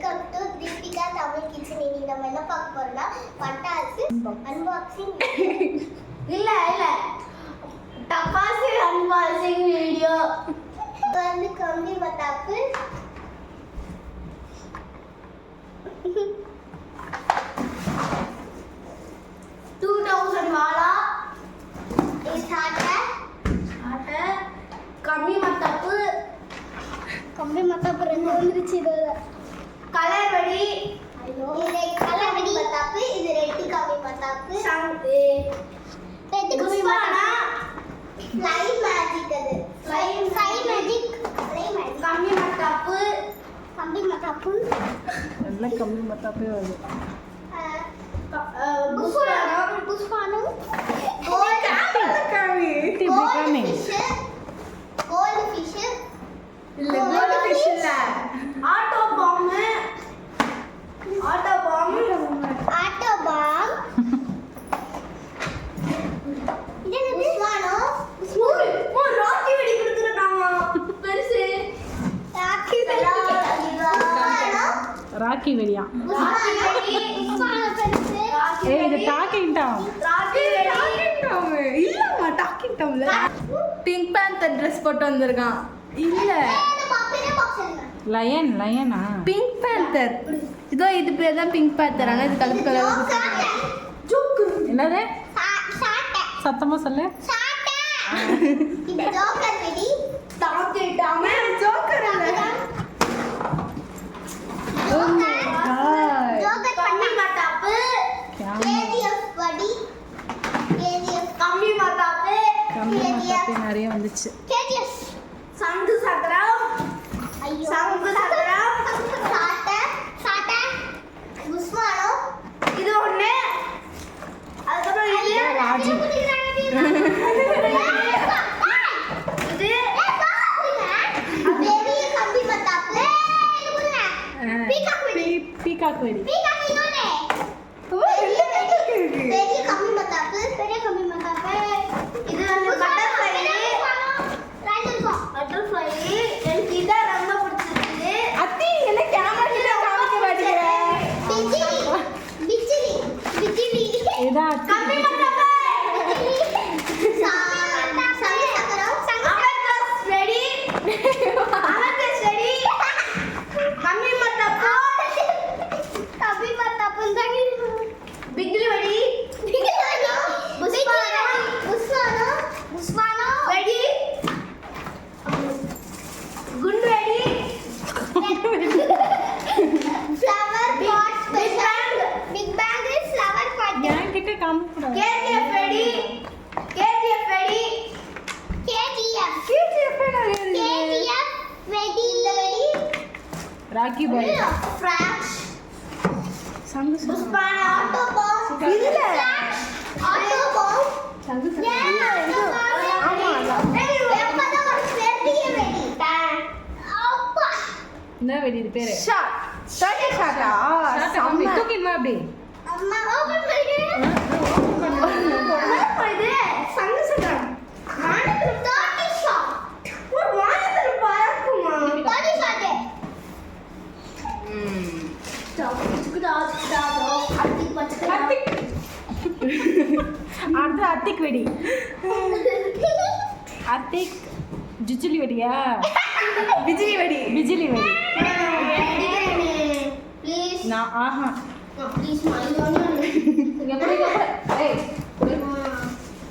Welcome to Deepika Tamil kitchen. இன்னைக்கு நம்ம என்ன பார்க்க போறோம்னா பட்டாசு அன்பாக்சிங் இல்ல டப்பாசு அன்பாக்சிங் வீடியோ. வந்து கம்பி மத்தாப்பு வாலா கம்பி மத்தாப்பு ரெண்டு வந்துருச்சு. இது கலர் வெடி, இது கலர் வெடி மத்தாப்பு, இது ரெட் கம்பி மத்தாப்பு, ரெட் கம்பி மத்தாப்பு, லைட் மேஜிக், அது லைட் மேஜிக் கம்பி மத்தாப்பு, நல்ல கம்பி மத்தாப்பே வருது. புஷ்பானம் கோல்ட் ஃபிஷ் இல்ல ஆட்டோ பாம் இது புஷ்பானம் ராக்கி வெடி கொடுத்துறாங்க பெருசு ராக்கி வெடியா இது டாக்கிங் டாம் இல்லம்மா டாக்கிங் டாம்ல பிங்க் பேந்தர் Dress போட்டு வந்திருக்கான். இல்ல லயனா பிங்க் பேந்தர். இதோ இது பேர் தான் பிங்க் பேந்தர். ஆனா இது கலர் கலர் என்னது சத்தமா சொல்லு. இது ஜோக்கர் வெடி டாக்கிங் டாம் ஜோக்கர் இல்ல ஜோக்கர் கம்பி மத்தாப்பு கேஜிஎஃப் வெடி கம்பி மத்தாப்பு நிறைய வந்துச்சு. கேஜிஎஃப் சங்கு சக்கரம் சாட்டை புஷ்பானம் இது ஒண்ணு. அதுக்கப்புறம் இது ராஜி பெரிய கம்பி மத்தாப்பு பீகாக் வெடி பெரிய கம்பி மத்தாப்பு இது வந்து பட்டர்ஃப்ளை எனக்கு இதான் ரொம்ப பிடிச்சிருக்கு. அத்தி என்ன கேமரா கிட்ட காமிக்க மாட்டீங்க. பிஜிலி இதா கம்பி மத்தாப்பு சங்கு சக்கரம் அமர்கஸ் ரெடி கம்பி மத்தாப்பு பிகிலி வெடி புஷ்பானம் வெடி குண்டு வெடி flower pot big bang is flower pot ஏன் கிட்ட காமிக்க கூடாது. கேஜிஎஃப் வெடி வெடி ராக்கி பாய் ஃபிராஷ் சங்கு புஷ்பான ஆட்டோ பாம் இல்ல ஆட்டோ பாம் சங்கு ஆமா எப்பதா ஒரு பெரிய வெடி அப்பா என்ன வெடி இது பேரு ஷாட் ஷாட்டா சாமி தூக்கிமா அப்படி அம்மா ஓபன் பண்ணிடு இது சங்கு சக்கரம் வானத்துல 30 ஷாட் ஒரு வானத்துல பறக்குமா 30 ஷாட் அடுத்து அத்திக் வெடி அத்திக் ஜிஜிலி வெடியா பிஜிலி வெடி ப்ளீஸ் நான் ஆஹா ப்ளீஸ்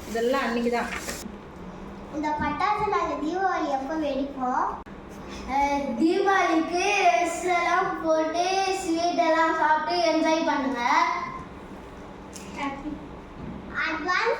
இதெல்லாம் அன்னைக்கு தான். இந்த பட்டாசு நாங்கள் தீபாவளி எப்போ வெடிப்போம். தீபாவளிக்கு ட்ரெஸ் எல்லாம் போட்டு ஸ்வீட் எல்லாம் சாப்பிட்டு என்ஜாய் பண்ணுங்க. அட்வான்ஸ்